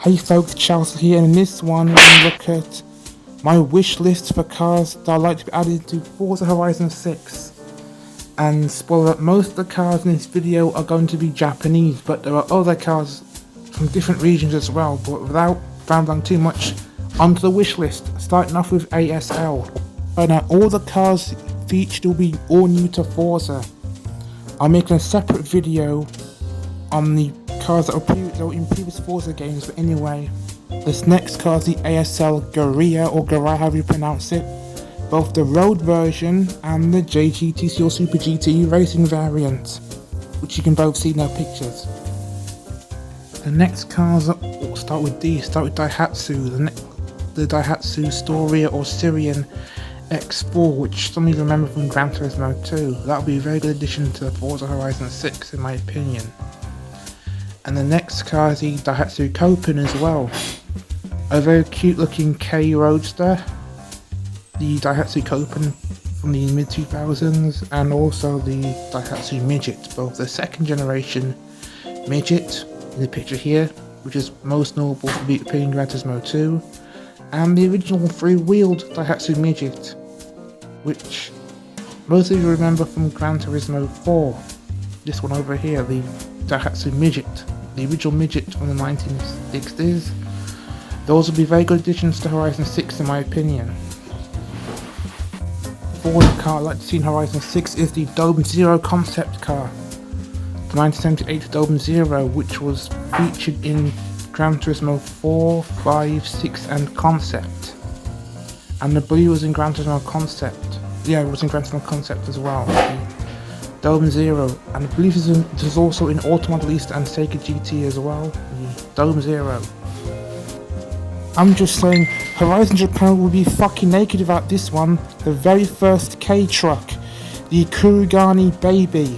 Hey folks, Chelsea here, and in this one we're going to look at my wish list for cars that I'd like to be added to Forza Horizon 6. And spoiler, most of the cars in this video are going to be Japanese, but there are other cars from different regions as well. But without rambling too much, onto the wish list, starting off with ASL. Right now, all the cars featured will be all new to Forza. I'm making a separate video on the cars that were in previous Forza games, but anyway, this next car is the ASL Garia, or Garai, however you pronounce it, both the road version and the JGTC or Super GT racing variant, which you can both see in their pictures. The next cars start with Daihatsu, the Daihatsu Storia or Syrian X4, which some of you remember from Gran Turismo 2. That would be a very good addition to Forza Horizon 6 in my opinion. And the next car is the Daihatsu Copen as well. A very cute looking K Roadster, the Daihatsu Copen from the mid 2000s, and also the Daihatsu Midget, both the second generation Midget in the picture here, which is most notable for appearing in Gran Turismo 2, and the original three-wheeled Daihatsu Midget, which most of you remember from Gran Turismo 4. This one over here, the Daihatsu Midget, the original Midget from the 1960s. Those will be very good additions to Horizon 6 in my opinion. The fourth car I'd like to see in Horizon 6 is the Dome Zero concept car. The 1978 Dome Zero, which was featured in Gran Turismo 4, 5, 6 and Concept. And I believe it was in Gran Turismo Concept. Yeah, it was in Gran Turismo Concept as well. Dome Zero, and I believe this is also in Automobilista and Sega GT as well, the Dome Zero. I'm just saying, Horizon Japan will be fucking naked about this one, the very first K-Truck, the Kurugani Baby.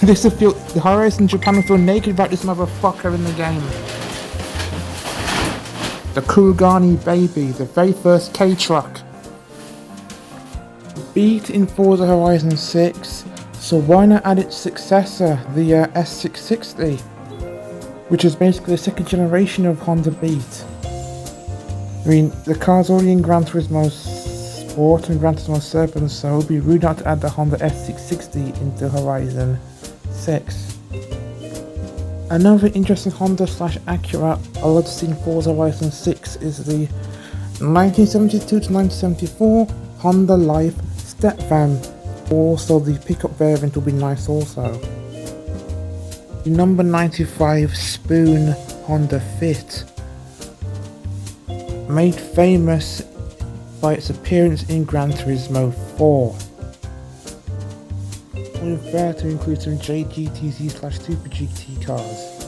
The Horizon Japan will feel naked about this motherfucker in the game. The Kurugani Baby, the very first K-Truck. Beat in Forza Horizon 6, so why not add its successor, the S660, which is basically the second generation of Honda Beat. I mean, the car's already in Gran Turismo Sport and Gran Turismo 7, so it would be rude not to add the Honda S660 into Horizon 6. Another interesting Honda / Acura I'd love to see in Forza Horizon 6 is the 1972 to 1974 Honda Life Step Van. Also, the pickup variant will be nice also. The number 95 Spoon Honda Fit, made famous by its appearance in Gran Turismo 4. We're there to include some JGTC / Super GT cars.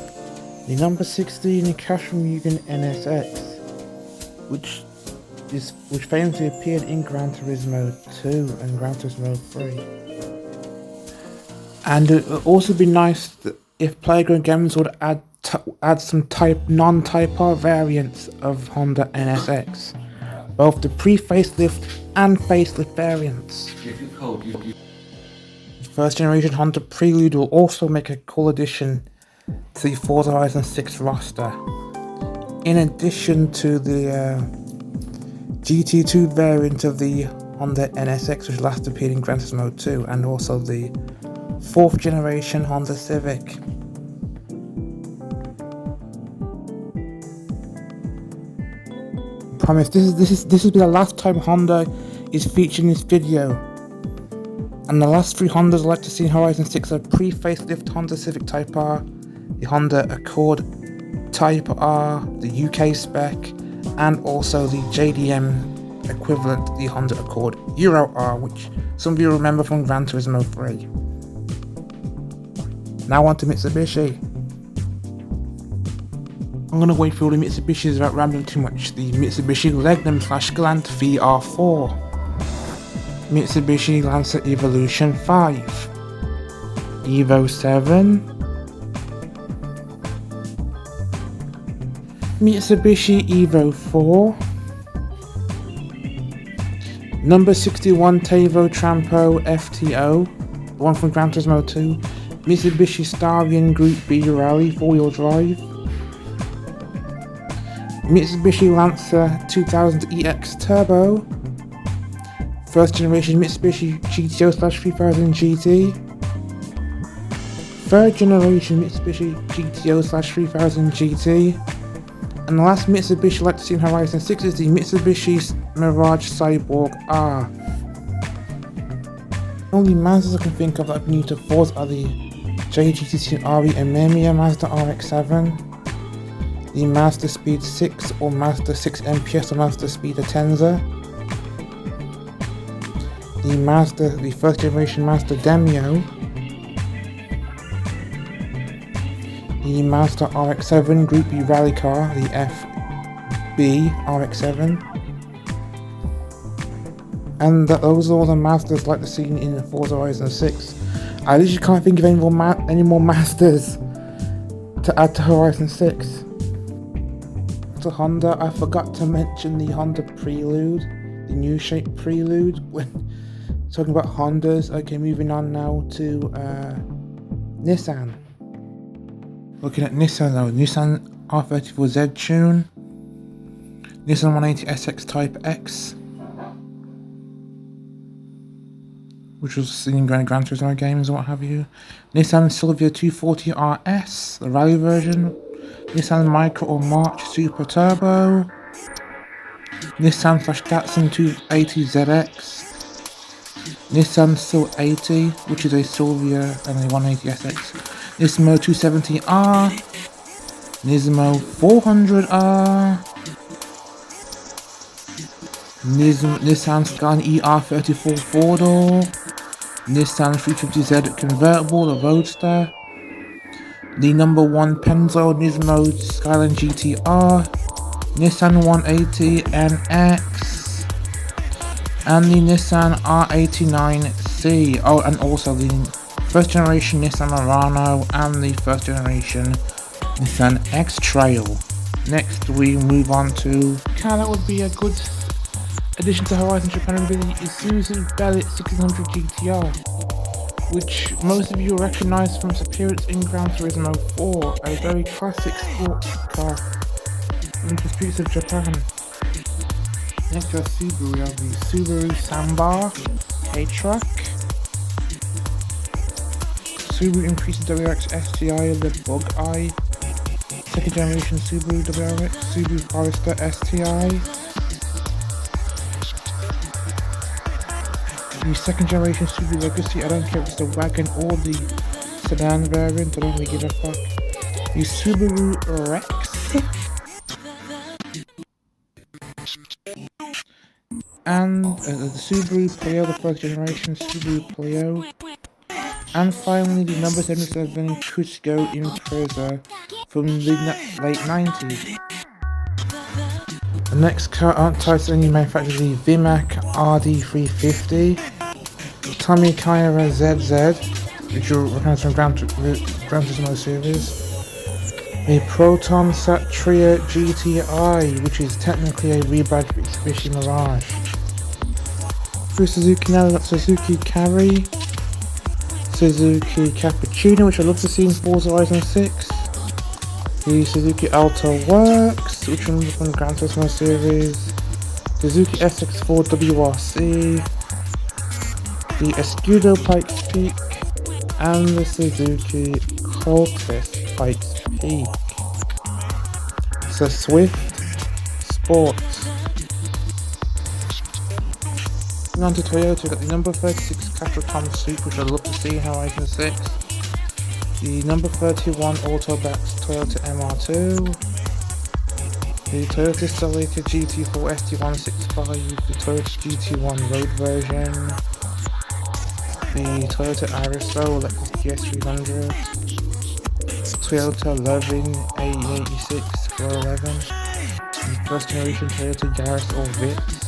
The number 16 Cashmugen NSX, which famously appeared in Gran Turismo 2 and Gran Turismo 3. And it would also be nice if Playground Games would add some non-Type R variants of Honda NSX, both the pre-facelift and facelift variants. First generation Honda Prelude will also make a cool addition to the Forza Horizon 6 roster, in addition to the GT2 variant of the Honda NSX, which last appeared in Gran Turismo 2, and also the 4th generation Honda Civic. I promise this will be the last time Honda is featured in this video. And the last three Hondas I'd like to see in Horizon 6 are pre-facelift Honda Civic Type R, the Honda Accord Type R, the UK spec, and also the JDM equivalent, the Honda Accord Euro R, which some of you remember from Gran Turismo 3. Now on to Mitsubishi. I'm going to wait for all the Mitsubishis without rambling too much. The Mitsubishi Legnum / Galant VR4, Mitsubishi Lancer Evolution 5, Evo 7, Mitsubishi Evo 4, number 61 Tevo Trampo FTO, the one from Gran Turismo 2, Mitsubishi Starion Group B Rally 4-wheel drive, Mitsubishi Lancer 2000 EX Turbo, first generation Mitsubishi GTO/3000 GT, third generation Mitsubishi GTO/3000 GT, and the last Mitsubishi I'd like to see in Horizon 6 is the Mitsubishi Mirage Cyborg R. The only Mazdas I can think of that I've been new to Forza are the JGT RE Ememia Mazda RX-7, the Mazda Speed 6 or Mazda 6 MPS or Mazda Speed Atenza, the first generation Mazda Demio, the Mazda RX-7 Group B Rally Car, the FB RX-7, and those are all the Mazdas I'd like to see in Forza Horizon 6. I literally can't think of any more Mazdas to add to Horizon 6. To Honda, I forgot to mention the Honda Prelude, the new shape Prelude, when talking about Hondas. Okay, moving on now to Nissan. Looking at Nissan now, Nissan R34Z Tune, Nissan 180 SX Type X, which was seen in Gran Turismo games and what have you, Nissan Silvia 240 RS, the rally version, Nissan Micra or March Super Turbo, Nissan/Datsun 280ZX, Nissan Sil 80, which is a Silvia and a 180 SX, Nismo 270R, Nismo 400R, Nissan Skyline ER34 4-door, Nissan 350Z convertible, the Roadster, the number 1 Pennzoil Nismo Skyline GTR, Nissan 180 NX, and the Nissan R89C. Oh, and also the first generation Nissan Murano and the first generation Nissan X-Trail. Next we move on to car that would be a good addition to Horizon Japan and really Isuzu Bellet 1600 GTR, which most of you recognise from its appearance in Gran Turismo 4, a very classic sports car from the streets of Japan. Next to Subaru, we have the Subaru Sambar K-Truck, Subaru increases WRX STI, the Bug Eye, second generation Subaru WRX, Subaru Forester STI, the second generation Subaru Legacy, I don't care if it's the wagon or the sedan variant, I don't really give a fuck, the Subaru Rex, and the Subaru Pleo, the first generation Subaru Pleo, and finally the number 77 Cusco Impreza from the late 90s. The next car aren't tied to any manufacturer, the Vimac RD350, Tommy Kaira ZZ, which you'll recognize from Gran Turismo series, a Proton Satria GTI, which is technically a rebadged Mitsubishi Mirage. For Suzuki now, we've got Suzuki Carry, Suzuki Cappuccino, which I'd love to see in Forza Horizon 6, the Suzuki Alto Works, which is from the Gran Turismo series, Suzuki SX4 WRC, the Escudo Pikes Peak, and the Suzuki Cultist Pikes Peak. So Swift Sports. Moving on to Toyota, we've got the number 36 Castrol Soup, which I'd love to see in Horizon 6. The number 31 Autobats Toyota MR2. The Toyota Celica GT4 ST165, the Toyota GT1 Road version. The Toyota Aristo Lexus GS300. Toyota Loving A86 411. The first generation Toyota Yaris or Vitz.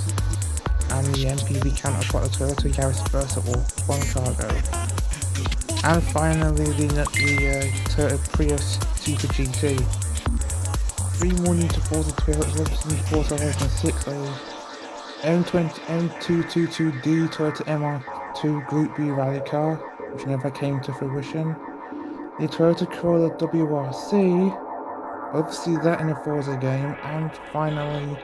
And the MPV counterpart of Toyota Yaris Versa or One Cargo. And finally the Toyota Prius Super GT. 3 more new to Forza Toyota, new Forza Horizon 6 are M222D Toyota MR2 Group B Rally Car, which never came to fruition. The Toyota Corolla WRC, Obviously that in a Forza game, and finally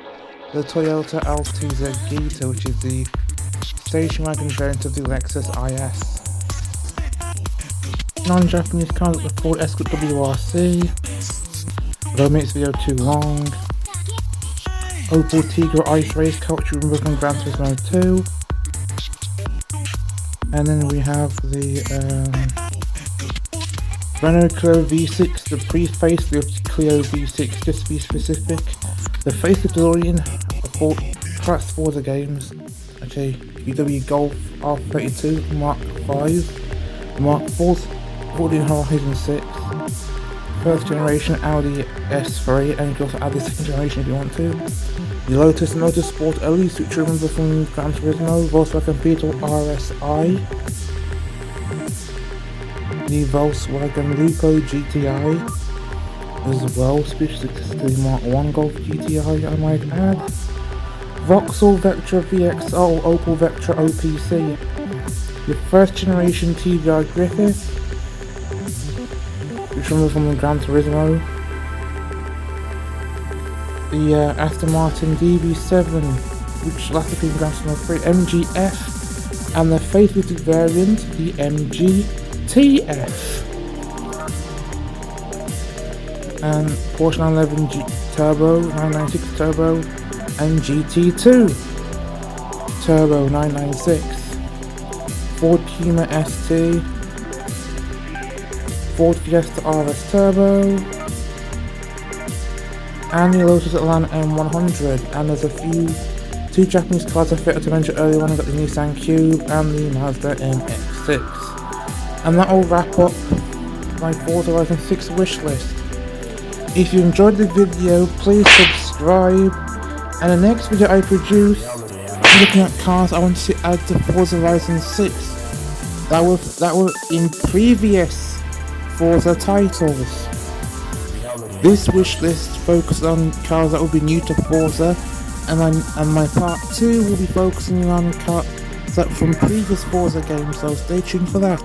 the Toyota Altuza Gita, which is the station wagon variant of the Lexus IS. Non-Japanese cars like the Ford Escort WRC, don't make this video too long. Opel Tigra Ice Race Car, which you remember from Gran Turismo 2. And then we have the Renault Clio V6, the pre-facelift Clio V6, just to be specific. The facelift DeLorean for class Forza games. Okay, VW Golf R32 Mark 5, Mark 4, Ford Horizon 6, first generation Audi S3, and you can also add the second generation if you want to. The Lotus Motorsport Elise, which you remember from Gran Turismo, Volkswagen Beetle RSI, the Volkswagen Lupo GTI as well, specifically the Mark 1 Golf GTI I might add, Vauxhall Vectra VXL Opel Vectra OPC, the first generation TVI Griffith, which you remember from the Gran Turismo, the Aston Martin DB7, which last appeared in Gran Turismo 3, MGF, and the facelifted variant, the MGTF. And Porsche 911 Turbo, 996 Turbo, and GT2 Turbo 996, Ford Puma ST, Ford Fiesta RS Turbo, and the Lotus Elan M100. And there's two Japanese cars I failed to mention earlier on. I got the Nissan Cube and the Mazda MX-6. And that will wrap up my Forza Horizon 6 wish list. If you enjoyed the video, please subscribe, and the next video I produce, looking at cars I want to add to Forza Horizon 6 that were in previous Forza titles. This wish list focuses on cars that will be new to Forza, and my part 2 will be focusing on cars that from previous Forza games, so stay tuned for that.